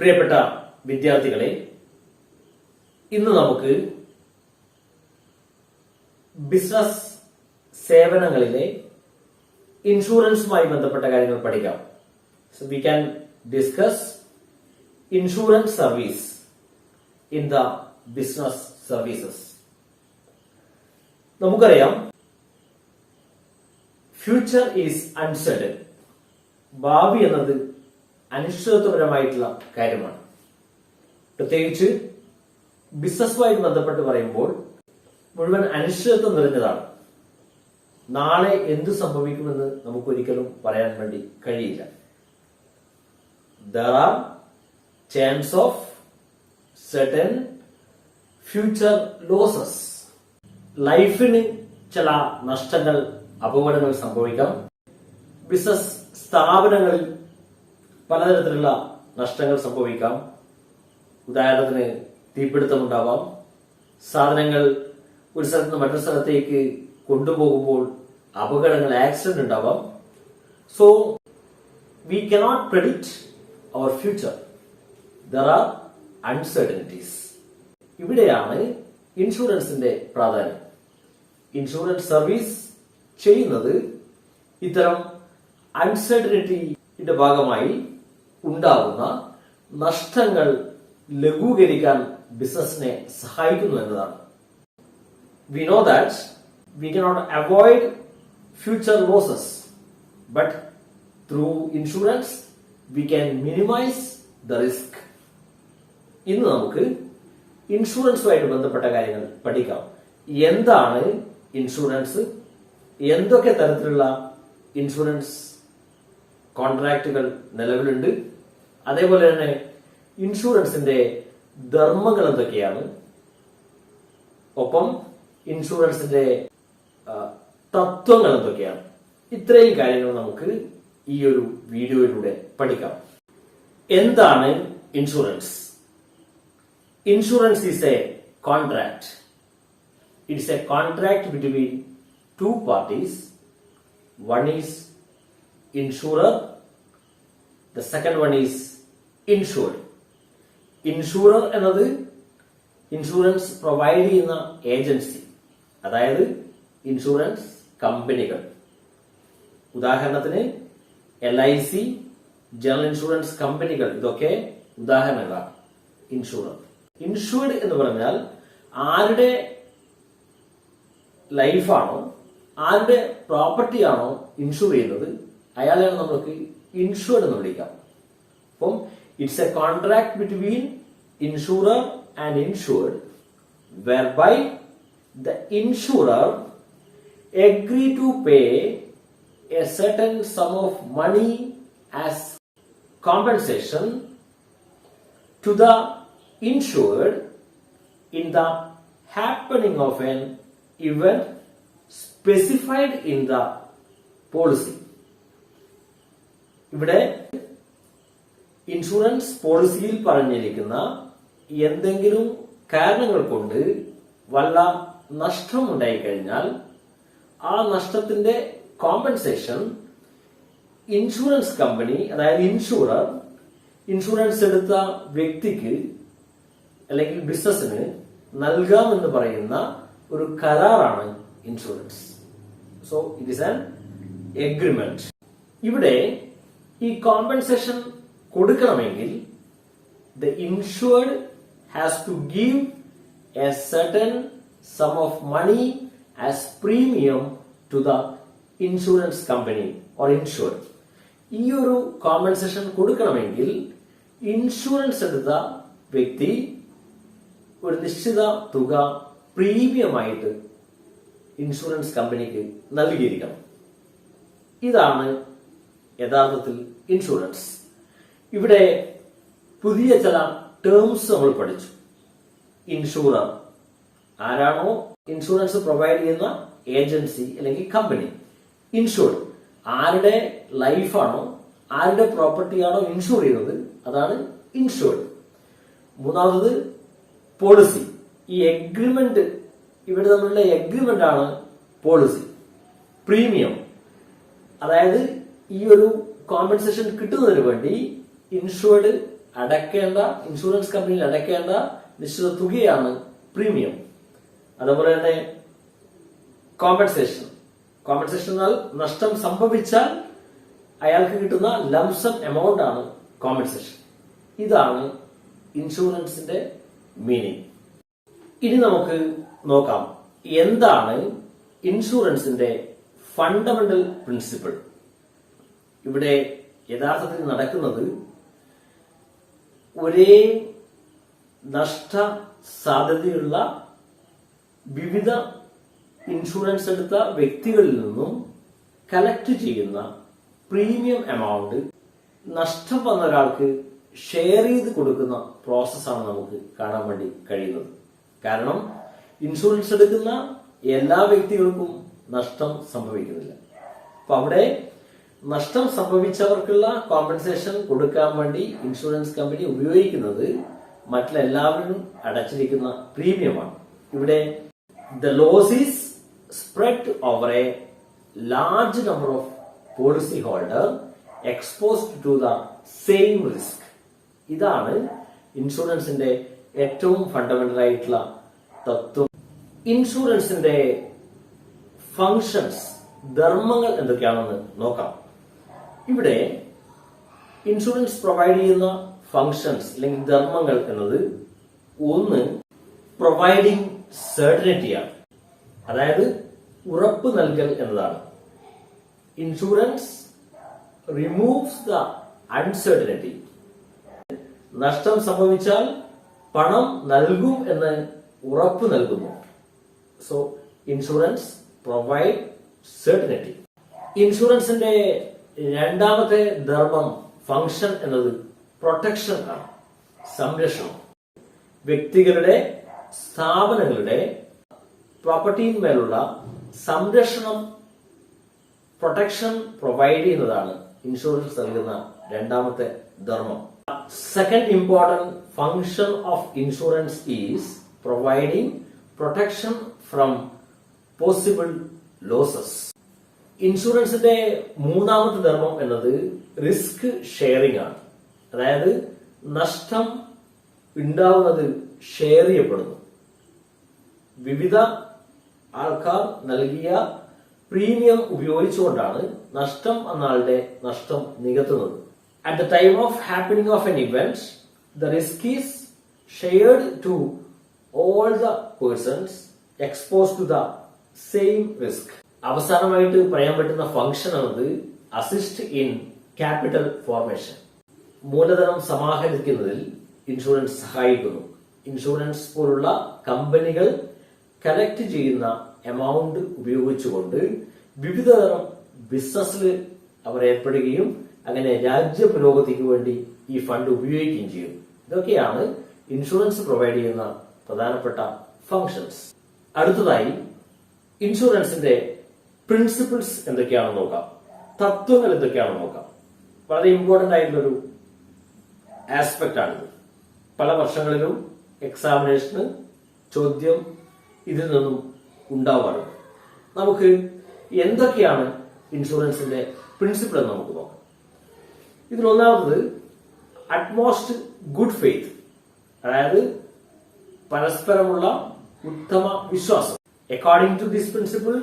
പ്രിയപ്പെട്ട വിദ്യാർത്ഥികളെ, ഇന്ന് നമുക്ക് ബിസിനസ് സേവനങ്ങളിലെ ഇൻഷുറൻസുമായി ബന്ധപ്പെട്ട കാര്യങ്ങൾ പഠിക്കാം. So we can discuss insurance service in the business services. നമുക്കറിയാം, ഫ്യൂച്ചർ ഈസ് അൺസർട്ടൻ. ഭാവി എന്നത് അനിശ്ചിതത്വപരമായിട്ടുള്ള കാര്യമാണ്. പ്രത്യേകിച്ച് ബിസിനസ്സുമായിട്ട് ബന്ധപ്പെട്ട് പറയുമ്പോൾ മുഴുവൻ അനിശ്ചിതത്വം നിറഞ്ഞതാണ്. നാളെ എന്തു സംഭവിക്കുമെന്ന് നമുക്കൊരിക്കലും പറയാൻ വേണ്ടി കഴിയില്ല. There are chance of certain future losses. ലൈഫിന് ചില നഷ്ടങ്ങൾ, അപകടങ്ങൾ സംഭവിക്കാം. ബിസിനസ് സ്ഥാപനങ്ങളിൽ പലതരത്തിലുള്ള നഷ്ടങ്ങൾ സംഭവിക്കാം. ഉദാഹരണത്തിന് തീപിടുത്തമുണ്ടാവാം. സാധനങ്ങൾ ഒരു സ്ഥലത്ത് നിന്ന് മറ്റൊരു സ്ഥലത്തേക്ക് കൊണ്ടുപോകുമ്പോൾ അപകടങ്ങൾ, ആക്സിഡന്റ് ഉണ്ടാവാം. So we cannot predict our future. There are uncertainties. ഇവിടെയാണ് ഇൻഷുറൻസിന്റെ പ്രാധാന്യം. ഇൻഷുറൻസ് സർവീസ് ചെയ്യുന്നത് ഇത്തരം അൺസർട്ടനിറ്റിയുടെ ഭാഗമായി ഉണ്ടാകുന്ന നഷ്ടങ്ങൾ ലഘൂകരിക്കാൻ ബിസിനസിനെ സഹായിക്കുന്നു എന്നതാണ്. We know that we cannot avoid future losses, but through insurance we can minimize the risk. ഇന്ന് നമുക്ക് ഇൻഷുറൻസുമായിട്ട് ബന്ധപ്പെട്ട കാര്യങ്ങൾ പഠിക്കാം. എന്താണ് ഇൻഷുറൻസ്, എന്തൊക്കെ തരത്തിലുള്ള ഇൻഷുറൻസ് കോൺട്രാക്റ്റുകൾ നിലവിലുണ്ട്, അതേപോലെ തന്നെ ഇൻഷുറൻസിന്റെ ധർമ്മങ്ങൾ എന്തൊക്കെയാണ്, ഒപ്പം ഇൻഷുറൻസിന്റെ തത്വങ്ങൾ എന്തൊക്കെയാണ്. ഇത്രയും കാര്യങ്ങൾ നമുക്ക് ഈ ഒരു വീഡിയോയിലൂടെ പഠിക്കാം. എന്താണ് insurance? Insurance is A contract. It's A contract between two parties. One is insurer, the second one is insured. Insurer എന്നത് ഇൻഷുറൻസ് പ്രൊവൈഡ് ചെയ്യുന്ന ഏജൻസി, അതായത് ഇൻഷുറൻസ് കമ്പനികൾ. ഉദാഹരണത്തിന് LIC, ജനറൽ ഇൻഷുറൻസ് കമ്പനികൾ, ഇതൊക്കെ ഉദാഹരണങ്ങളാണ്. ഇൻഷുറർ. ഇൻഷുർഡ് എന്ന് പറഞ്ഞാൽ ആരുടെ ലൈഫാണോ, ആരുടെ പ്രോപ്പർട്ടി ആണോ ഇൻഷുർ ചെയ്യുന്നത്, അയാളെയാണ് നമുക്ക് ഇൻഷുർഡ് എന്ന് വിളിക്കാം. അപ്പം it's A contract between insurer and insured, whereby the insurer agree to pay a certain sum of money as compensation to the insured in the happening of an event specified in the policy. ഇവിടെ insurance പോളിസിയിൽ പറഞ്ഞിരിക്കുന്ന എന്തെങ്കിലും കാരണങ്ങൾ കൊണ്ട് വല്ല നഷ്ടം ഉണ്ടായിക്കഴിഞ്ഞാൽ ആ നഷ്ടത്തിന്റെ കോമ്പൻസേഷൻ ഇൻഷുറൻസ് കമ്പനി, അതായത് ഇൻഷുറർ, ഇൻഷുറൻസ് എടുത്ത വ്യക്തിക്ക് അല്ലെങ്കിൽ ബിസിനസിന് നൽകാമെന്ന് പറയുന്ന ഒരു കരാറാണ് insurance. So it is an agreement. ഇവിടെ ഈ കോമ്പൻസേഷൻ കൊടുക്കണമെങ്കിൽ the insured has to give a certain sum of money as premium to the insurance company or insured. ഈ ഒരു കോമ്പൻസേഷൻ കൊടുക്കണമെങ്കിൽ ഇൻഷുറൻസ് എടുത്ത വ്യക്തി ഒരു നിശ്ചിത തുക പ്രീമിയമായിട്ട് ഇൻഷുറൻസ് കമ്പനിക്ക് നൽകിയിരിക്കണം. ഇതാണ് യഥാർത്ഥത്തിൽ ഇൻഷുറൻസ്. ഇവിടെ പുതിയ ചില ടേംസ് നമ്മൾ പഠിച്ചു. ഇൻഷുറർ ആരാണോ ഇൻഷുറൻസ് പ്രൊവൈഡ് ചെയ്യുന്ന ഏജൻസി അല്ലെങ്കിൽ കമ്പനി. ഇൻഷുർഡ് ആരുടെ ലൈഫാണോ, ആരുടെ പ്രോപ്പർട്ടിയാണോ ഇൻഷുർ ചെയ്യുന്നത്, അതാണ് ഇൻഷുർഡ്. മൂന്നാമത് പോളിസി. ഈ എഗ്രിമെന്റ്, ഇവിടെ തമ്മിലുള്ള എഗ്രിമെന്റ് ആണ് പോളിസി. പ്രീമിയം, അതായത് ഈ ഒരു കോമ്പൻസേഷൻ കിട്ടുന്നതിന് വേണ്ടി ഇൻഷുർഡ് ഇൻഷുറൻസ് കമ്പനിയിൽ അടയ്ക്കേണ്ട നിശ്ചിത തുകയാണ് പ്രീമിയം. അതുപോലെ തന്നെ കോമ്പൻസേഷൻ എന്നാൽ നഷ്ടം സംഭവിച്ചാൽ അയാൾക്ക് കിട്ടുന്ന ലംസം എമൗണ്ട് ആണ് കോമ്പൻസേഷൻ. ഇതാണ് ഇൻഷുറൻസിന്റെ മീനിങ്. ഇനി നമുക്ക് നോക്കാം എന്താണ് ഇൻഷുറൻസിന്റെ ഫണ്ടമെന്റൽ പ്രിൻസിപ്പിൾ. ഇവിടെ യഥാർത്ഥത്തിൽ നടക്കുന്നത് ഒരേ നഷ്ട സാധ്യതയുള്ള വിവിധ ഇൻഷുറൻസ് എടുത്ത വ്യക്തികളിൽ നിന്നും കളക്ട് ചെയ്യുന്ന പ്രീമിയം എമൗണ്ട് നഷ്ടം വന്ന ഒരാൾക്ക് ഷെയർ ചെയ്ത് കൊടുക്കുന്ന പ്രോസസ്സാണ് നമുക്ക് കാണാൻ വേണ്ടി കഴിയുന്നത്. കാരണം ഇൻഷുറൻസ് എടുക്കുന്ന എല്ലാ വ്യക്തികൾക്കും നഷ്ടം സംഭവിക്കുന്നില്ല. അപ്പൊ അവിടെ നഷ്ടം സംഭവിച്ചവർക്കുള്ള കോമ്പൻസേഷൻ കൊടുക്കാൻ വേണ്ടി ഇൻഷുറൻസ് കമ്പനി ഉപയോഗിക്കുന്നത് മറ്റെല്ലാവരും അടച്ചിരിക്കുന്ന പ്രീമിയമാണ്. ഇവിടെ the loss is spread over a large number of policy holder exposed to the same risk. ഇതാണ് ഇൻഷുറൻസിന്റെ ഏറ്റവും ഫണ്ടമെന്റൽ ആയിട്ടുള്ള തത്വം. ഇൻഷുറൻസിന്റെ ഫങ്ഷൻസ്, ധർമ്മങ്ങൾ എന്തൊക്കെയാണെന്ന് നോക്കാം. ഇവിടെ ഇൻഷുറൻസ് പ്രൊവൈഡ് ചെയ്യുന്ന ഫങ്ഷൻസ് അല്ലെങ്കിൽ ധർമ്മങ്ങൾ എന്നത് ഒന്ന് പ്രൊവൈഡിങ് സെർട്ടനിറ്റിയാണ്, അതായത് ഉറപ്പ് നൽകൽ എന്നതാണ്. Insurance removes the uncertainty. നഷ്ടം സംഭവിച്ചാൽ പണം നൽകും എന്ന് ഉറപ്പ് നൽകുന്നു. So insurance provide certainty. ഇൻഷുറൻസിന്റെ രണ്ടാമത്തെ ധർമ്മം, ഫങ്ഷൻ എന്നത് പ്രൊട്ടക്ഷൻ ആണ്, സംരക്ഷണം. വ്യക്തികളുടെ, സ്ഥാപനങ്ങളുടെ പ്രോപ്പർട്ടിയിന്മേലുള്ള സംരക്ഷണം, പ്രൊട്ടക്ഷൻ പ്രൊവൈഡ് ചെയ്യുന്നതാണ് ഇൻഷുറൻസ് നൽകുന്ന രണ്ടാമത്തെ ധർമ്മം. Second important function of insurance is providing protection from possible losses. ഇൻഷുറൻസിന്റെ മൂന്നാമത്തെ ധർമ്മം എന്നത് റിസ്ക് ഷെയറിംഗ് ആണ്, അതായത് നഷ്ടം ഉണ്ടാവുന്നത് ഷെയർ ചെയ്യപ്പെടുന്നു. വിവിധ ആൾക്കാർ നൽകിയ പ്രീമിയം ഉപയോഗിച്ചുകൊണ്ടാണ് നഷ്ടം എന്നാളുടെ നഷ്ടം നികത്തുന്നത്. At the time of happening of an event, the risk is shared to all the persons exposed to the same risk. അവസാനമായിട്ട് പറയാൻ പറ്റുന്ന ഫംഗ്ഷൻ എന്നത് അസിസ്റ്റ് ഇൻ ക്യാപിറ്റൽ ഫോർമേഷൻ. മൂലധനം സമാഹരിക്കുന്നതിൽ ഇൻഷുറൻസ് സഹായിക്കുന്നു. ഇൻഷുറൻസ് പോലുള്ള കമ്പനികൾ കളക്ട് ചെയ്യുന്ന എമൗണ്ട് ഉപയോഗിച്ചുകൊണ്ട് വിവിധതരം ബിസിനസ്സിൽ അവർ ഏർപ്പെടുകയും അങ്ങനെ രാജ്യ പുരോഗതിക്ക് വേണ്ടി ഈ ഫണ്ട് ഉപയോഗിക്കുകയും ചെയ്യും. ഇതൊക്കെയാണ് ഇൻഷുറൻസ് പ്രൊവൈഡ് ചെയ്യുന്ന പ്രധാനപ്പെട്ട ഫങ്ഷൻസ്. അടുത്തതായി ഇൻഷുറൻസിന്റെ പ്രിൻസിപ്പിൾസ് എന്തൊക്കെയാണെന്ന് നോക്കാം, തത്വങ്ങൾ എന്തൊക്കെയാണെന്ന് നോക്കാം. വളരെ ഇമ്പോർട്ടന്റ് ആയിട്ടുള്ളൊരു ആസ്പെക്ട് ആണിത്. പല വർഷങ്ങളിലും എക്സാമിനേഷന് ചോദ്യം ഇതിൽ നിന്നും ഉണ്ടാവാറുണ്ട്. നമുക്ക് എന്തൊക്കെയാണ് ഇൻഷുറൻസിന്റെ പ്രിൻസിപ്പിൾ എന്ന് നമുക്ക് നോക്കാം. ഇതിൽ ഒന്നാമത് അറ്റ്മോസ്റ്റ് ഗുഡ് ഫെയ്ത്ത്, അതായത് പരസ്പരമുള്ള ഉത്തമ വിശ്വാസം. According to this principle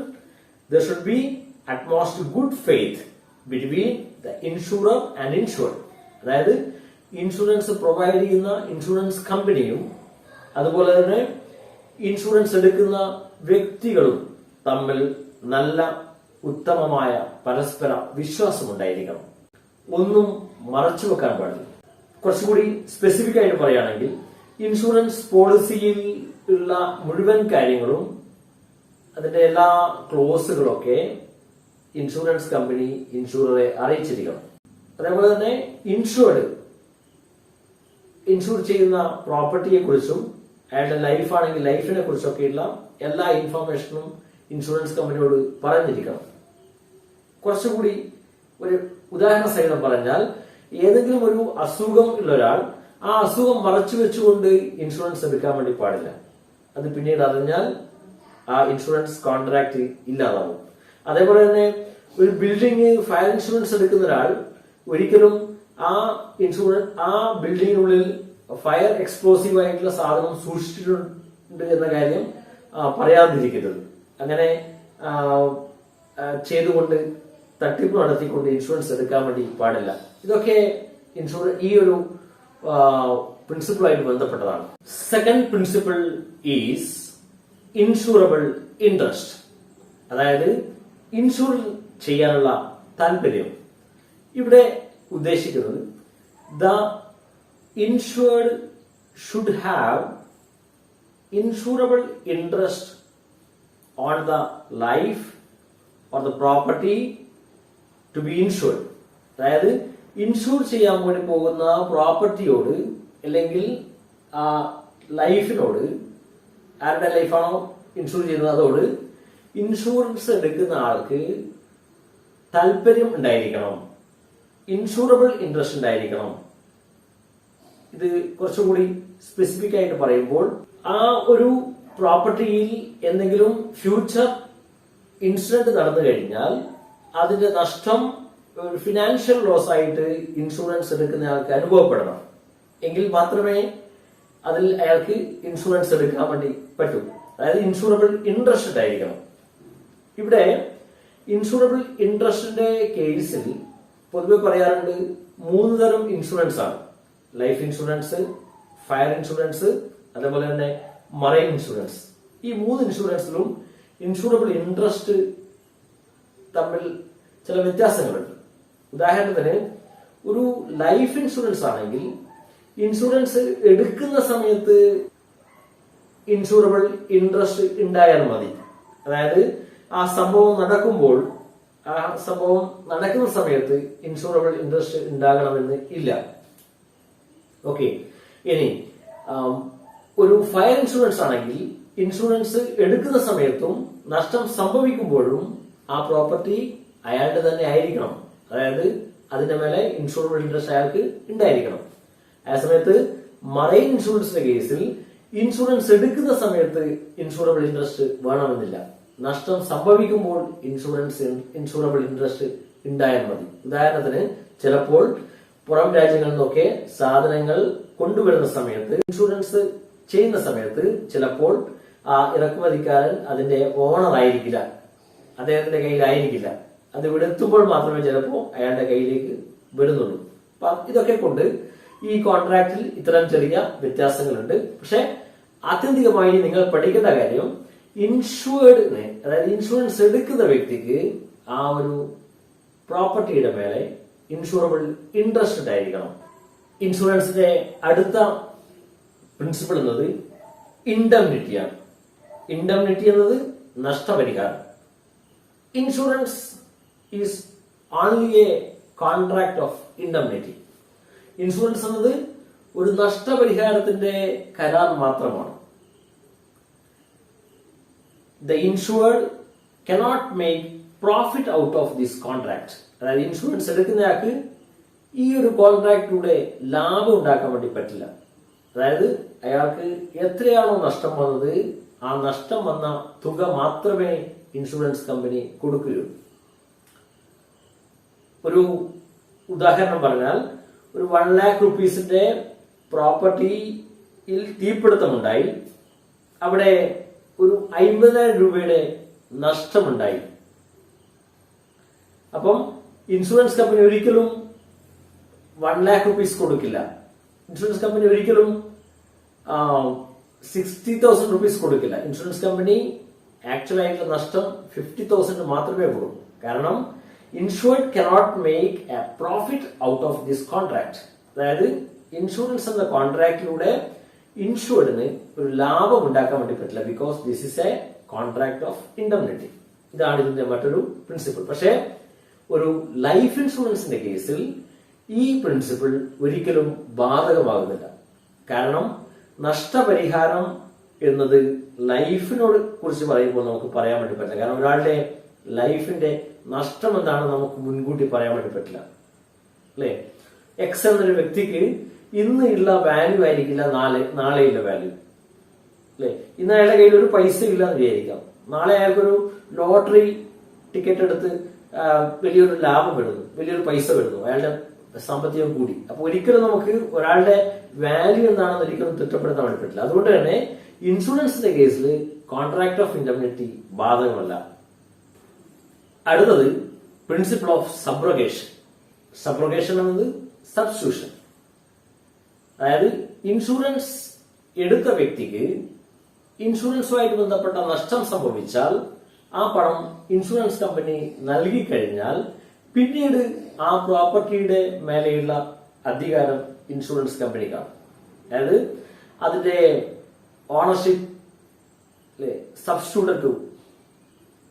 there should be utmost good faith between the insurer and insured. അതായത് ഇൻഷുറൻസ് പ്രൊവൈഡ് ചെയ്യുന്ന ഇൻഷുറൻസ് കമ്പനിയും അതുപോലെ തന്നെ ഇൻഷുറൻസ് എടുക്കുന്ന വ്യക്തികളും തമ്മിൽ നല്ല ഉത്തമമായ പരസ്പര വിശ്വാസമുണ്ടായിരിക്കണം. ഒന്നും മറച്ചു വെക്കാൻ പാടില്ല. കുറച്ചുകൂടി സ്പെസിഫിക് ആയിട്ട് പറയുകയാണെങ്കിൽ ഇൻഷുറൻസ് പോളിസിയിൽ ഉള്ള മുഴുവൻ കാര്യങ്ങളും അതിന്റെ എല്ലാ ക്ലോസുകളൊക്കെ ഇൻഷുറൻസ് കമ്പനി ഇൻഷുററെ അറിയിച്ചിരിക്കണം. അതേപോലെ തന്നെ ഇൻഷുർ ചെയ്യുന്ന പ്രോപ്പർട്ടിയെ കുറിച്ചും അയാളുടെ ലൈഫ് ആണെങ്കിൽ ലൈഫിനെ കുറിച്ചൊക്കെയുള്ള എല്ലാ ഇൻഫർമേഷനും ഇൻഷുറൻസ് കമ്പനിയോട് പറഞ്ഞിരിക്കണം. കുറച്ചുകൂടി ഒരു ഉദാഹരണ സഹിതം പറഞ്ഞാൽ, ഏതെങ്കിലും ഒരു അസുഖം ഉള്ള ഒരാൾ ആ അസുഖം മറച്ചു വെച്ചുകൊണ്ട് ഇൻഷുറൻസ് എടുക്കാൻ വേണ്ടി പാടില്ല. അത് പിന്നീട് അറിഞ്ഞാൽ ആ ഇൻഷുറൻസ് കോൺട്രാക്ട് ഇല്ലാതാവും. അതേപോലെ തന്നെ ഒരു ബിൽഡിംഗ് ഫയർ ഇൻഷുറൻസ് എടുക്കുന്ന ഒരാൾ ഒരിക്കലും ആ ബിൽഡിങ്ങിനുള്ളിൽ ഫയർ എക്സ്പ്ലോസീവ് ആയിട്ടുള്ള സാധനം സൂക്ഷിച്ചിട്ടുണ്ട് എന്ന കാര്യം പറയാതിരിക്കരുത്. അങ്ങനെ ചെയ്തുകൊണ്ട് തട്ടിപ്പ് നടത്തിക്കൊണ്ട് ഇൻഷുറൻസ് എടുക്കാൻ വേണ്ടി പാടില്ല. ഇതൊക്കെ ഈ ഒരു പ്രിൻസിപ്പിളായിട്ട് ബന്ധപ്പെട്ടതാണ്. Second principle is insurable interest. അതായത് ഇൻഷൂർ ചെയ്യാനുള്ള താല്പര്യം. ഇവിടെ ഉദ്ദേശിക്കുന്നത് the insured should have insurable interest on the life or the property to be insured. അതായത് ഇൻഷൂർ ചെയ്യാൻ വേണ്ടി പോകുന്ന പ്രോപ്പർട്ടിയോട് അല്ലെങ്കിൽ ആ ലൈഫിനോട്, ആരുടെ ലൈഫാണോ ഇൻഷൂർ ചെയ്യുന്നത് അതോട് ഇൻഷുറൻസ് എടുക്കുന്ന ആൾക്ക് താല്പര്യം ഉണ്ടായിരിക്കണം, ഇൻഷൂറബിൾ ഇൻട്രസ്റ്റ് ഉണ്ടായിരിക്കണം. ഇത് കുറച്ചുകൂടി സ്പെസിഫിക് ആയിട്ട് പറയുമ്പോൾ ആ ഒരു പ്രോപ്പർട്ടിയിൽ എന്തെങ്കിലും ഫ്യൂച്ചർ ഇൻസിഡന്റ് നടന്നു കഴിഞ്ഞാൽ അതിന്റെ നഷ്ടം ഫിനാൻഷ്യൽ ലോസ് ആയിട്ട് ഇൻഷുറൻസ് എടുക്കുന്ന ആൾക്ക് അനുഭവപ്പെടണം. എങ്കിൽ മാത്രമേ അതിൽ അയാൾക്ക് ഇൻഷുറൻസ് എടുക്കാൻ വേണ്ടി പറ്റൂ. അതായത് ഇൻഷൂറബിൾ ഇൻട്രസ്റ്റ് ഉണ്ടായിരിക്കണം. ഇവിടെ ഇൻഷൂറബിൾ ഇൻട്രസ്റ്റിന്റെ കേസിൽ പൊതുവെ പറയാറുണ്ട് 3 തരം ഇൻഷുറൻസ് ആണ്. ലൈഫ് ഇൻഷുറൻസ്, ഫയർ ഇൻഷുറൻസ്, അതേപോലെ തന്നെ മറൈൻ ഇൻഷുറൻസ്. ഈ 3 ഇൻഷുറൻസിലും ഇൻഷൂറബിൾ ഇൻട്രസ്റ്റ് തമ്മിൽ ചില വ്യത്യാസങ്ങളുണ്ട്. ഉദാഹരണത്തിന് ഒരു ലൈഫ് ഇൻഷുറൻസ് ആണെങ്കിൽ ഇൻഷുറൻസ് എടുക്കുന്ന സമയത്ത് ഇൻഷൂറബിൾ ഇൻട്രസ്റ്റ് ഉണ്ടായാൽ മതി. അതായത് ആ സംഭവം നടക്കുമ്പോൾ, ആ സംഭവം നടക്കുന്ന സമയത്ത് ഇൻഷൂറബിൾ ഇൻട്രസ്റ്റ് ഉണ്ടാകണമെന്ന് ഇല്ല. ഓക്കെ. ഇനി ഒരു ഫയർ ഇൻഷുറൻസ് ആണെങ്കിൽ ഇൻഷുറൻസ് എടുക്കുന്ന സമയത്തും നഷ്ടം സംഭവിക്കുമ്പോഴും ആ പ്രോപ്പർട്ടി അയാളുടെ തന്നെ ആയിരിക്കണം. അതായത് അതിന്റെ മേലെ ഇൻഷൂറബിൾ ഇൻട്രസ്റ്റ് അയാൾക്ക് ഉണ്ടായിരിക്കണം. ആ സമയത്ത് മറൈൻ ഇൻഷുറൻസിന്റെ കേസിൽ ഇൻഷുറൻസ് എടുക്കുന്ന സമയത്ത് ഇൻഷൂറബിൾ ഇൻട്രസ്റ്റ് വേണമെന്നില്ല. നഷ്ടം സംഭവിക്കുമ്പോൾ ഇൻഷൂറബിൾ ഇൻട്രസ്റ്റ് ഉണ്ടായാൽ മതി. ഉദാഹരണത്തിന് ചിലപ്പോൾ പുറം രാജ്യങ്ങളിൽ നിന്നൊക്കെ സാധനങ്ങൾ കൊണ്ടുവരുന്ന സമയത്ത് ഇൻഷുറൻസ് ചെയ്യുന്ന സമയത്ത് ചിലപ്പോൾ ആ ഇറക്കുമതിക്കാരൻ അതിന്റെ ഓണർ ആയിരിക്കില്ല, അദ്ദേഹത്തിന്റെ കയ്യിലായിരിക്കില്ല. അത് ഇവിടെ എത്തുമ്പോൾ മാത്രമേ ചിലപ്പോൾ അയാളുടെ കയ്യിലേക്ക് വരുന്നുള്ളൂ. അപ്പൊ ഇതൊക്കെ കൊണ്ട് ഈ കോൺട്രാക്റ്റിൽ ഇത്തരം ചെറിയ വ്യത്യാസങ്ങളുണ്ട്. പക്ഷെ ആത്യന്തികമായി നിങ്ങൾ പഠിക്കേണ്ട കാര്യം ഇൻഷുവേർഡിനെ, അതായത് ഇൻഷുറൻസ് എടുക്കുന്ന വ്യക്തിക്ക് ആ ഒരു പ്രോപ്പർട്ടിയുടെ മേലെ ഇൻഷൂറബിൾ ഇൻട്രസ്റ്റ് ഉണ്ടായിരിക്കണം. ഇൻഷുറൻസിന്റെ അടുത്ത പ്രിൻസിപ്പിൾ എന്നത് ഇൻഡംനിറ്റിയാണ്. ഇൻഡംനിറ്റി എന്നത് നഷ്ടപരിഹാരം. Insurance is only A contract of indemnity. Insurance എന്നത് ഒരു നഷ്ടപരിഹാരത്തിന്റെ കരാർ മാത്രമാണ്. The insured cannot make profit out of this contract. അതായത് ഇൻഷുറൻസ് എടുക്കുന്നയാൾക്ക് ഈ ഒരു കോൺട്രാക്റ്റിലൂടെ ലാഭം ഉണ്ടാക്കാൻ വേണ്ടി പറ്റില്ല. അതായത് അയാൾക്ക് എത്രയാണോ നഷ്ടം വന്നത് ആ നഷ്ടം വന്ന തുക മാത്രമേ ഇൻഷുറൻസ് കമ്പനി കൊടുക്കുകയുള്ളൂ. ഒരു ഉദാഹരണം പറഞ്ഞാൽ ഒരു 1 lakh rupeesന്റെ പ്രോപ്പർട്ടിയിൽ തീപിടുത്തമുണ്ടായി, അവിടെ ഒരു 50,000 രൂപയുടെ നഷ്ടമുണ്ടായി. അപ്പം ഇൻഷുറൻസ് കമ്പനി ഒരിക്കലും 1 lakh rupees കൊടുക്കില്ല. ഇൻഷുറൻസ് കമ്പനി ഒരിക്കലും 60,000 rupees കൊടുക്കില്ല. ഇൻഷുറൻസ് കമ്പനി ആക്ച്വൽ ആയിട്ടുള്ള നഷ്ടം 50,000 മാത്രമേ കൊടുക്കൂ. കാരണം insured cannot make A profit out of this contract. അതായത് ഇൻഷുറൻസ് എന്ന കോൺട്രാക്റ്റിലൂടെ ഇൻഷുർഡിന് ഒരു ലാഭം ഉണ്ടാക്കാൻ വേണ്ടി പറ്റില്ല. Because this is A contract of indemnity. ഇതാണ് ഇതിന്റെ മറ്റൊരു പ്രിൻസിപ്പിൾ. പക്ഷേ ഒരു ലൈഫ് ഇൻഷുറൻസിന്റെ കേസിൽ ഈ പ്രിൻസിപ്പിൾ ഒരിക്കലും ബാധകമാകുന്നില്ല. കാരണം നഷ്ടപരിഹാരം എന്നത് ലൈഫിനോട് കുറിച്ച് പറയുമ്പോൾ നമുക്ക് പറയാൻ വേണ്ടി പറ്റില്ല. കാരണം ഒരാളുടെ ലൈഫിന്റെ നഷ്ടം എന്താണെന്ന് നമുക്ക് മുൻകൂട്ടി പറയാൻ വേണ്ടി പറ്റില്ല, അല്ലെ? എക്സ് എന്നൊരു വ്യക്തിക്ക് ഇന്ന് ഉള്ള വാല്യൂ ആയിരിക്കില്ല നാളെയുള്ള വാല്യൂ, അല്ലെ? ഇന്ന് അയാളുടെ കയ്യിൽ ഒരു പൈസ ഇല്ല എന്ന് വിചാരിക്കാം, നാളെ അയാൾക്കൊരു ലോട്ടറി ടിക്കറ്റ് എടുത്ത് വലിയൊരു ലാഭം വരുന്നു, വലിയൊരു പൈസ വരുന്നു, അയാളുടെ സാമ്പത്തികം കൂടി. അപ്പൊ ഒരിക്കലും നമുക്ക് ഒരാളുടെ വാല്യൂ എന്താണെന്ന് ഒരിക്കലും തിട്ടപ്പെടുത്താൻ വേണ്ടി പറ്റില്ല. അതുകൊണ്ട് തന്നെ ഇൻഷുറൻസിന്റെ കേസിൽ കോൺട്രാക്ട് ഓഫ് ഇൻഡെംനിറ്റി ബാധകമല്ല. അടുത്തത് പ്രിൻസിപ്പിൾ ഓഫ് സബ്രോഗേഷൻ. സബ്രോഗേഷൻ എന്നത് സബ്സ്റ്റിറ്റ്യൂഷൻ. അതായത് ഇൻഷുറൻസ് എടുത്ത വ്യക്തിക്ക് ഇൻഷുറൻസുമായിട്ട് ബന്ധപ്പെട്ട നഷ്ടം സംഭവിച്ചാൽ ആ പണം ഇൻഷുറൻസ് കമ്പനി നൽകിക്കഴിഞ്ഞാൽ പിന്നീട് ആ പ്രോപ്പർട്ടിയുടെ മേലെയുള്ള അധികാരം ഇൻഷുറൻസ് കമ്പനിക്കാണ്. അതായത് അതിന്റെ ownership substituted to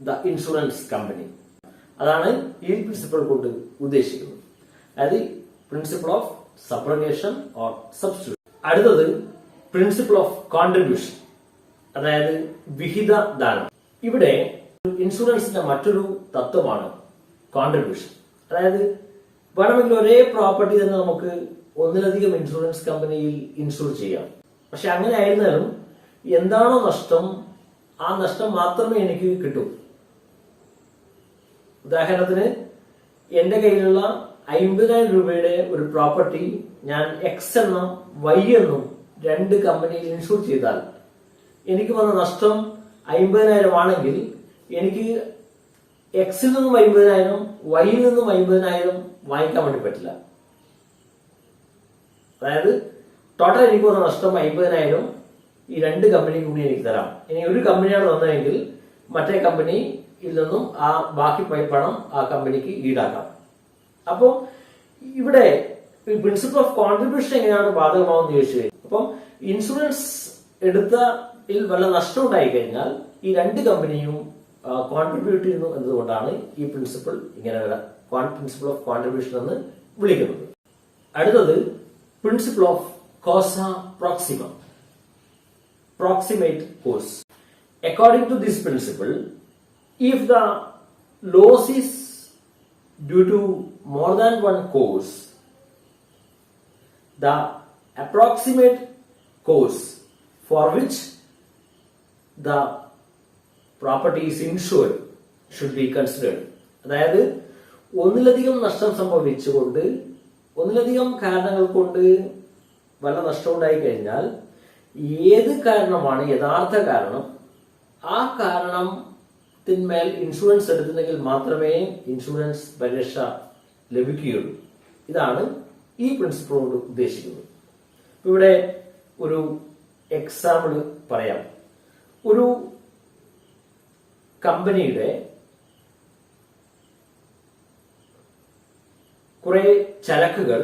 the insurance company. അതാണ് ഈ പ്രിൻസിപ്പിൾ കൊണ്ട് ഉദ്ദേശിക്കുന്നത്. അതായത് principle of subrogation or substitution. അടുത്തത് പ്രിൻസിപ്പിൾ ഓഫ് കോൺട്രിബ്യൂഷൻ, അതായത് വിഹിത ദാനം. ഇവിടെ ഇൻഷുറൻസിന്റെ മറ്റൊരു തത്വമാണ് കോൺട്രിബ്യൂഷൻ. അതായത് വേണമെങ്കിൽ ഒരേ പ്രോപ്പർട്ടി തന്നെ നമുക്ക് ഒന്നിലധികം ഇൻഷുറൻസ് കമ്പനിയിൽ ഇൻഷുർ ചെയ്യാം. പക്ഷെ അങ്ങനെ ആയിരുന്നാലും എന്താണോ നഷ്ടം ആ നഷ്ടം മാത്രമേ എനിക്ക് കിട്ടൂ. ഉദാഹരണത്തിന് എന്റെ കയ്യിലുള്ള 50,000 രൂപയുടെ ഒരു പ്രോപ്പർട്ടി ഞാൻ എക്സ് എന്നും വൈ എന്നും രണ്ട് കമ്പനിയിൽ ഇൻഷുർ ചെയ്താൽ എനിക്ക് വന്ന നഷ്ടം 50,000 ആണെങ്കിൽ എനിക്ക് എക്സിൽ നിന്നും 50,000 വൈയിൽ നിന്നും 50,000 വാങ്ങിക്കാൻ വേണ്ടി പറ്റില്ല. അതായത് ടോട്ടൽ എനിക്ക് വന്ന നഷ്ടം 50,000 ഈ രണ്ട് കമ്പനി കൂടി എനിക്ക് തരാം. ഇനി ഒരു കമ്പനിയാണ് തന്നതെങ്കിൽ മറ്റേ കമ്പനിയിൽ നിന്നും ആ ബാക്കി പണം ആ കമ്പനിക്ക് ഈടാക്കാം. അപ്പോൾ ഇവിടെ പ്രിൻസിപ്പിൾ ഓഫ് കോൺട്രിബ്യൂഷൻ എങ്ങനെയാണ് ബാധകമാവെന്ന് ചോദിച്ചു കഴിഞ്ഞാൽ, അപ്പം ഇൻഷുറൻസ് എടുത്തതിൽ വല്ല നഷ്ടം ഉണ്ടായി കഴിഞ്ഞാൽ ഈ രണ്ട് കമ്പനിയും കോൺട്രിബ്യൂട്ട് ചെയ്യുന്നു എന്നതുകൊണ്ടാണ് ഈ പ്രിൻസിപ്പിൾ ഇങ്ങനെ പ്രിൻസിപ്പിൾ ഓഫ് കോൺട്രിബ്യൂഷൻ എന്ന് വിളിക്കുന്നത്. അടുത്തത് principle of causa proxima, proximate cause. According to this principle, if the loss is due to more than one cause, the approximate cause for which the property is insured should be considered. അതായത് ഒന്നിലധികം നഷ്ടം സംഭവിച്ചുകൊണ്ട് ഒന്നിലധികം കാരണങ്ങൾ കൊണ്ട് വല്ല നഷ്ടം ഉണ്ടായി കഴിഞ്ഞാൽ ഏത് കാരണമാണ് യഥാർത്ഥ കാരണം ആ കാരണത്തിന്മേൽ ഇൻഷുറൻസ് എടുത്തിട്ടുണ്ടെങ്കിൽ മാത്രമേ ഇൻഷുറൻസ് പരിരക്ഷ ലഭിക്കുകയുള്ളൂ. ഇതാണ് ഈ പ്രിൻസിപ്പിൾ കൊണ്ട് ഉദ്ദേശിക്കുന്നത്. ഇവിടെ ഒരു എക്സാമ്പിൾ പറയാം. ഒരു കമ്പനിയുടെ കുറെ ചരക്കുകൾ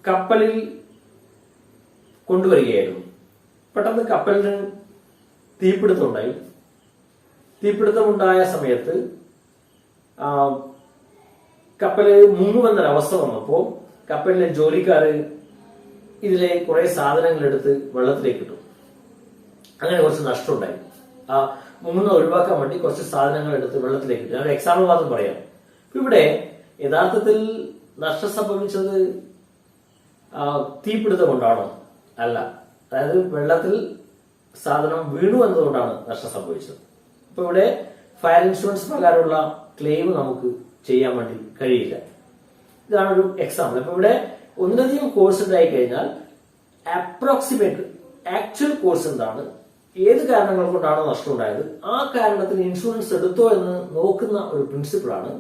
കപ്പലിൽ കൊണ്ടുവരികയായിരുന്നു. പെട്ടെന്ന് കപ്പലിന് തീപിടുത്തമുണ്ടായി. തീപിടുത്തമുണ്ടായ സമയത്ത് കപ്പല് മുങ്ങുമെന്നൊരവസ്ഥ വന്നപ്പോൾ കപ്പലിലെ ജോലിക്കാര് ഇതിലെ കുറെ സാധനങ്ങൾ എടുത്ത് വെള്ളത്തിലേക്ക് ഇട്ടു. അങ്ങനെ കുറച്ച് നഷ്ടമുണ്ടായി. മുങ്ങുന്ന ഒഴിവാക്കാൻ വേണ്ടി കുറച്ച് സാധനങ്ങൾ എടുത്ത് വെള്ളത്തിലേക്ക് ഇട്ടു. ഞാൻ എക്സാമ്പിൾ മാത്രം പറയാം. ഇവിടെ യഥാർത്ഥത്തിൽ നഷ്ടം സംഭവിച്ചത് തീപിടുത്തം കൊണ്ടാണോ? അല്ല. അതായത് വെള്ളത്തിൽ സാധനം വീണു എന്നതുകൊണ്ടാണ് നഷ്ടം സംഭവിച്ചത്. അപ്പൊ ഇവിടെ ഫയർ ഇൻഷുറൻസ് പ്രകാരമുള്ള ക്ലെയിം നമുക്ക് ചെയ്യാൻ വേണ്ടി കഴിയില്ല. ഇതാണ് ഒരു എക്സാമ്പിൾ. അപ്പൊ ഇവിടെ ഒന്നിലധികം കോഴ്സ് ഉണ്ടായി കഴിഞ്ഞാൽ അപ്രോക്സിമേറ്റ് ആക്ച്വൽ കോഴ്സ് എന്താണ്, ഏത് കാരണങ്ങൾ കൊണ്ടാണ് നഷ്ടം ഉണ്ടായത്, ആ കാരണത്തിന് ഇൻഷുറൻസ് എടുത്തോ എന്ന് നോക്കുന്ന ഒരു പ്രിൻസിപ്പിളാണ്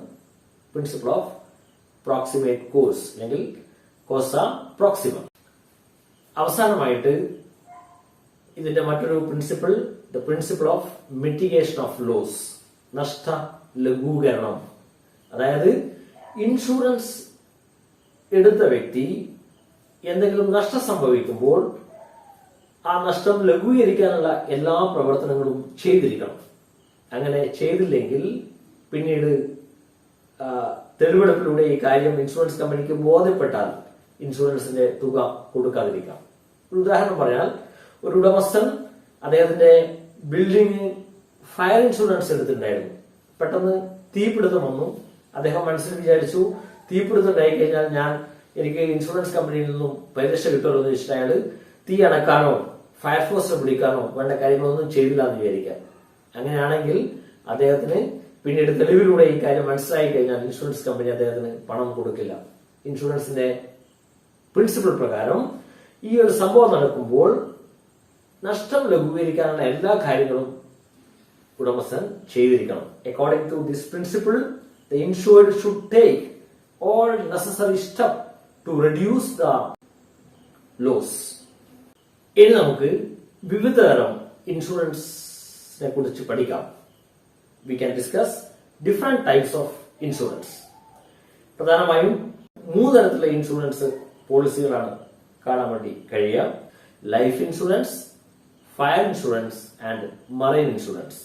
പ്രിൻസിപ്പിൾ ഓഫ് പ്രോക്സിമേറ്റ് കോഴ്സ് അല്ലെങ്കിൽ കോസ പ്രോക്സിമ. അവസാനമായിട്ട് ഇതിന്റെ മറ്റൊരു principle, the principle of mitigation of loss, നഷ്ട ലഘൂകരണം. അതായത് ഇൻഷുറൻസ് എടുത്ത വ്യക്തി എന്തെങ്കിലും നഷ്ടം സംഭവിക്കുമ്പോൾ ആ നഷ്ടം ലഘൂകരിക്കാനുള്ള എല്ലാ പ്രവർത്തനങ്ങളും ചെയ്തിരിക്കണം. അങ്ങനെ ചെയ്തില്ലെങ്കിൽ പിന്നീട് തെളിവെടുപ്പിലൂടെ ഈ കാര്യം ഇൻഷുറൻസ് കമ്പനിക്ക് ബോധ്യപ്പെട്ടാൽ ഇൻഷുറൻസിന്റെ തുക കൊടുക്കാതിരിക്കാം. ഒരു ഉദാഹരണം പറഞ്ഞാൽ, ഒരു ഉടമസ്ഥൻ അദ്ദേഹത്തിന്റെ ബിൽഡിംഗ് ഫയർ ഇൻഷുറൻസ് എടുത്തിട്ടുണ്ടായിരുന്നു. പെട്ടെന്ന് തീപിടുത്തം വന്നു. അദ്ദേഹം മനസ്സിൽ വിചാരിച്ചു, തീപിടുത്തം ഉണ്ടായി കഴിഞ്ഞാൽ എനിക്ക് ഇൻഷുറൻസ് കമ്പനിയിൽ നിന്നും പരിരക്ഷ കിട്ടുമല്ലോ എന്ന് വെച്ചിട്ട് അയാൾ തീ അണക്കാനോ ഫയർഫോഴ്സിനെ വിളിക്കാനോ വേണ്ട കാര്യങ്ങളൊന്നും ചെയ്തില്ല എന്ന് വിചാരിക്കാം. അങ്ങനെയാണെങ്കിൽ അദ്ദേഹത്തിന് പിന്നീട് തെളിവിലൂടെ ഈ കാര്യം മനസ്സിലായി കഴിഞ്ഞാൽ ഇൻഷുറൻസ് കമ്പനി അദ്ദേഹത്തിന് പണം കൊടുക്കില്ല. ഇൻഷുറൻസിന്റെ പ്രിൻസിപ്പിൾ പ്രകാരം ഈ ഒരു സംഭവം നടക്കുമ്പോൾ നഷ്ടം ലഘൂകരിക്കാനുള്ള എല്ലാ കാര്യങ്ങളും ഉടമസ്ഥൻ ചെയ്തിരിക്കണം. According to this principle the insured should take all necessary step to reduce the loss. ഇനി നമുക്ക് വിവിധ തരം ഇൻഷുറൻസിനെ കുറിച്ച് പഠിക്കാം. We can discuss different types of insurance. പ്രധാനമായും 3 തരത്തിലുള്ള ഇൻഷുറൻസ് പോളിസികളാണ് കാണാൻ വേണ്ടി കഴിയുക: life insurance, fire insurance and marine insurance.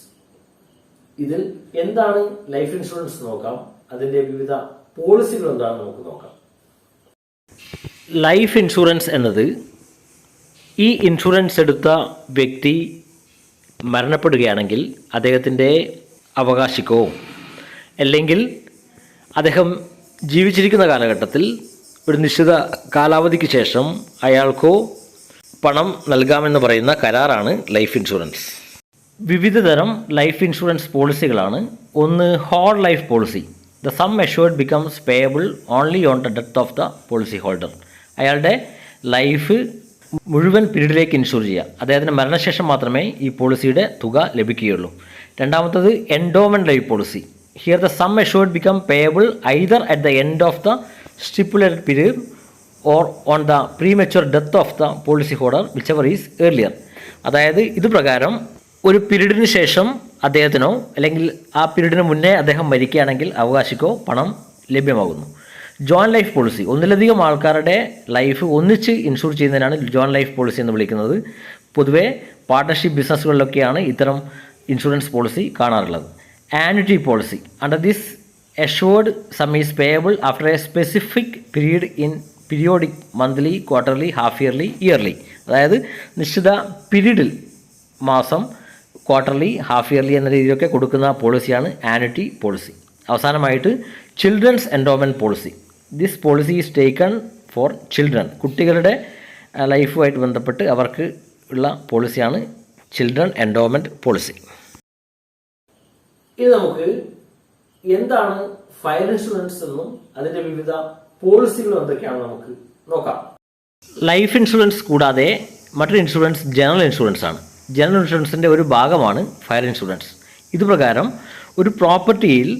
ഇതിൽ എന്താണ് ലൈഫ് ഇൻഷുറൻസ് നോക്കാം, അതിന്റെ വിവിധ പോളിസികൾ എന്താണെന്ന് നമുക്ക് നോക്കാം. ലൈഫ് ഇൻഷുറൻസ് എന്നത് ഈ ഇൻഷുറൻസ് എടുത്ത വ്യക്തി മരണപ്പെടുകയാണെങ്കിൽ അദ്ദേഹത്തിൻ്റെ അവകാശിക്കോ അല്ലെങ്കിൽ അദ്ദേഹം ജീവിച്ചിരിക്കുന്ന കാലഘട്ടത്തിൽ ഒരു നിശ്ചിത കാലാവധിക്ക് ശേഷം അയാൾക്കോ പണം നൽകാമെന്ന് പറയുന്ന കരാറാണ് ലൈഫ് ഇൻഷുറൻസ്. വിവിധ തരം ലൈഫ് ഇൻഷുറൻസ് പോളിസികളാണ്. ഒന്ന്, whole life policy. The sum assured becomes payable only on the death of the policy holder. അയാളുടെ ലൈഫ് മുഴുവൻ പീരീഡിലേക്ക് ഇൻഷുർ ചെയ്യുക. അദ്ദേഹത്തിൻ്റെ മരണശേഷം മാത്രമേ ഈ പോളിസിയുടെ തുക ലഭിക്കുകയുള്ളൂ. രണ്ടാമത്തത്, endowment life policy. Here the sum assured become payable either at the end of the stipulated period or on the premature death of the policy holder whichever is earlier. അതായത് ഇത് പ്രകാരം ഒരു പീരീഡിന് ശേഷം അദ്ദേഹത്തിനോ അല്ലെങ്കിൽ ആ പീരീഡിന് മുന്നേ അദ്ദേഹം മരിക്കുകയാണെങ്കിൽ അവകാശിക്കോ പണം ലഭ്യമാകുന്നു. Joint life policy. ഒന്നിലധികം ആൾക്കാരുടെ ലൈഫ് ഒന്നിച്ച് ഇൻഷുർ ചെയ്യുന്നതിനാണ് ജോയിൻറ്റ് ലൈഫ് പോളിസി എന്ന് വിളിക്കുന്നത്. പൊതുവേ പാർട്ണർഷിപ്പ് ബിസിനസ്സുകളിലൊക്കെയാണ് ഇത്തരം ഇൻഷുറൻസ് പോളിസി കാണാറുള്ളത്. Annuity policy. Under this assured some is payable after A specific period in periodic monthly, quarterly, half yearly, yearly. അതായത് നിശ്ചിത പീരീഡിൽ മാസം, ക്വാർട്ടർലി, ഹാഫ് ഇയർലി എന്ന രീതിയിലൊക്കെ കൊടുക്കുന്ന പോളിസിയാണ് ആനുറ്റി പോളിസി. അവസാനമായിട്ട് children's endowment policy. This policy is taken for children. കുട്ടികളുടെ ലൈഫുമായിട്ട് ബന്ധപ്പെട്ട് അവർക്ക് ഉള്ള പോളിസിയാണ് ചിൽഡ്രൻ എൻഡോമെൻറ്റ് പോളിസി. ഇനി നമുക്ക് എന്താണ് ഫയർ ഇൻഷുറൻസ് എന്നും അതിന്റെ വിവിധ പോളിസികളും എന്തൊക്കെയാണെന്ന് നമുക്ക് നോക്കാം. ലൈഫ് ഇൻഷുറൻസ് കൂടാതെ മറ്റൊരു ഇൻഷുറൻസ് ജനറൽ ഇൻഷുറൻസ് ആണ്. ജനറൽ ഇൻഷുറൻസിൻ്റെ ഒരു ഭാഗമാണ് ഫയർ ഇൻഷുറൻസ്. ഇതുപ്രകാരം ഒരു പ്രോപ്പർട്ടിയിൽ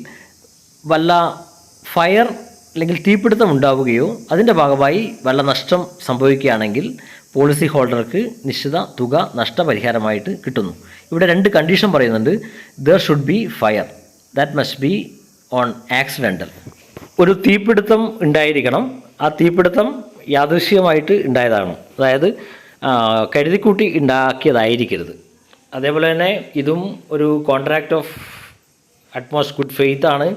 വല്ല ഫയർ അല്ലെങ്കിൽ തീപിടുത്തം ഉണ്ടാവുകയോ അതിൻ്റെ ഭാഗമായി വല്ല നഷ്ടം സംഭവിക്കുകയാണെങ്കിൽ പോളിസി ഹോൾഡർക്ക് നിശ്ചിത തുക നഷ്ടപരിഹാരമായിട്ട് കിട്ടുന്നു. ഇവിടെ 2 കണ്ടീഷൻ പറയുന്നുണ്ട്. There should be fire, that must be on accidental. ഒരു തീപിടുത്തം ഉണ്ടായിരിക്കണം. ആ തീപിടുത്തം യാദൃശ്ചികമായിട്ട് ഉണ്ടായതാണ്, അതായത് കരുതിക്കൂട്ടി ഉണ്ടാക്കിയതായിരിക്കരുത്. അതേപോലെ തന്നെ ഇതും ഒരു contract of utmost good faith ആണ്,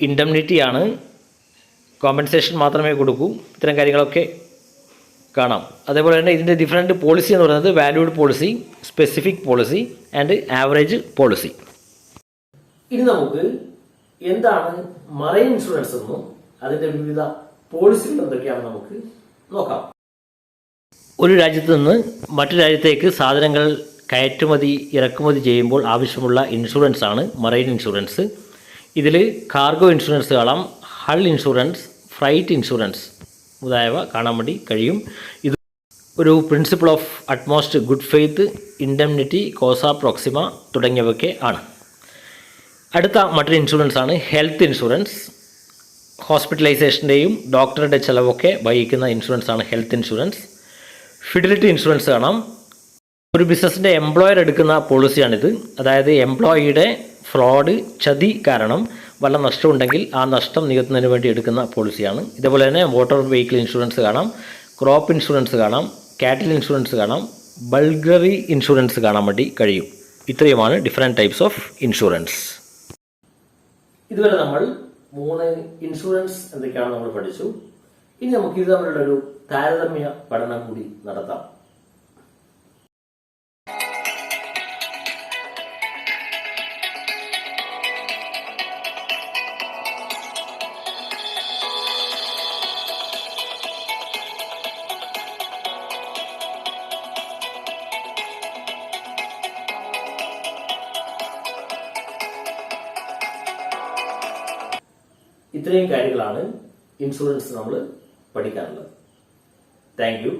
ഇൻഡംനിറ്റി ആണ്, കോമ്പൻസേഷൻ മാത്രമേ കൊടുക്കൂ. ഇത്തരം കാര്യങ്ങളൊക്കെ കാണാം. അതേപോലെ തന്നെ ഇതിൻ്റെ ഡിഫറെൻറ്റ് പോളിസി എന്ന് പറയുന്നത് valued policy, specific policy and average policy. ഇനി നമുക്ക് എന്താണ് മറൈൻ ഇൻഷുറൻസ് എന്നും അതിൻ്റെ വിവിധ പോളിസികൾ എന്തൊക്കെയാണെന്ന് നമുക്ക് നോക്കാം. ഒരു രാജ്യത്ത് നിന്ന് മറ്റു രാജ്യത്തേക്ക് സാധനങ്ങൾ കയറ്റുമതി ഇറക്കുമതി ചെയ്യുമ്പോൾ ആവശ്യമുള്ള ഇൻഷുറൻസ് ആണ് മറൈൻ ഇൻഷുറൻസ്. ഇതിൽ കാർഗോ ഇൻഷുറൻസ് കാണാം, ഹൾ ഇൻഷുറൻസ്, ഫ്രൈറ്റ് ഇൻഷുറൻസ് മുതലായവ കാണാൻ വേണ്ടി കഴിയും. ഇത് ഒരു principle of utmost good faith, indemnity, causa proxima തുടങ്ങിയവയൊക്കെ ആണ്. അടുത്ത മറ്റൊരു ഇൻഷുറൻസ് ആണ് ഹെൽത്ത് ഇൻഷുറൻസ്. ഹോസ്പിറ്റലൈസേഷൻ്റെയും ഡോക്ടറുടെ ചിലവൊക്കെ വഹിക്കുന്ന ഇൻഷുറൻസ് ആണ് ഹെൽത്ത് ഇൻഷുറൻസ്. ഫിഡിലിറ്റി ഇൻഷുറൻസ് കാണാം. ഒരു ബിസിനസ്സിൻ്റെ എംപ്ലോയർ എടുക്കുന്ന പോളിസിയാണിത്. അതായത് എംപ്ലോയിയുടെ ഫ്രോഡ്, ചതി കാരണം വല്ല നഷ്ടമുണ്ടെങ്കിൽ ആ നഷ്ടം നികത്തുന്നതിന് വേണ്ടി എടുക്കുന്ന പോളിസിയാണ്. ഇതേപോലെ തന്നെ മോട്ടോർ വെഹിക്കിൾ ഇൻഷുറൻസ് കാണാം, ക്രോപ്പ് ഇൻഷുറൻസ് കാണാം, കാറ്റിൽ ഇൻഷുറൻസ് കാണാം, ബൾഗറി ഇൻഷുറൻസ് കാണാൻ വേണ്ടി കഴിയും. ഇത്രയുമാണ് ഡിഫറെൻറ്റ് ടൈപ്സ് ഓഫ് ഇൻഷുറൻസ്. ഇതുവരെ നമ്മൾ 3 ഇൻഷുറൻസ് എന്തൊക്കെയാണെന്ന് നമ്മൾ പഠിച്ചു. ഇനി നമുക്ക് ഇത് തമ്മിലുള്ള ഒരു താരതമ്യ പഠനം കൂടി നടത്താം. ഇത്രയും കാര്യങ്ങളാണ് ഇൻഷുറൻസ് നമ്മൾ പഠിക്കാനുള്ളത്. Thank you.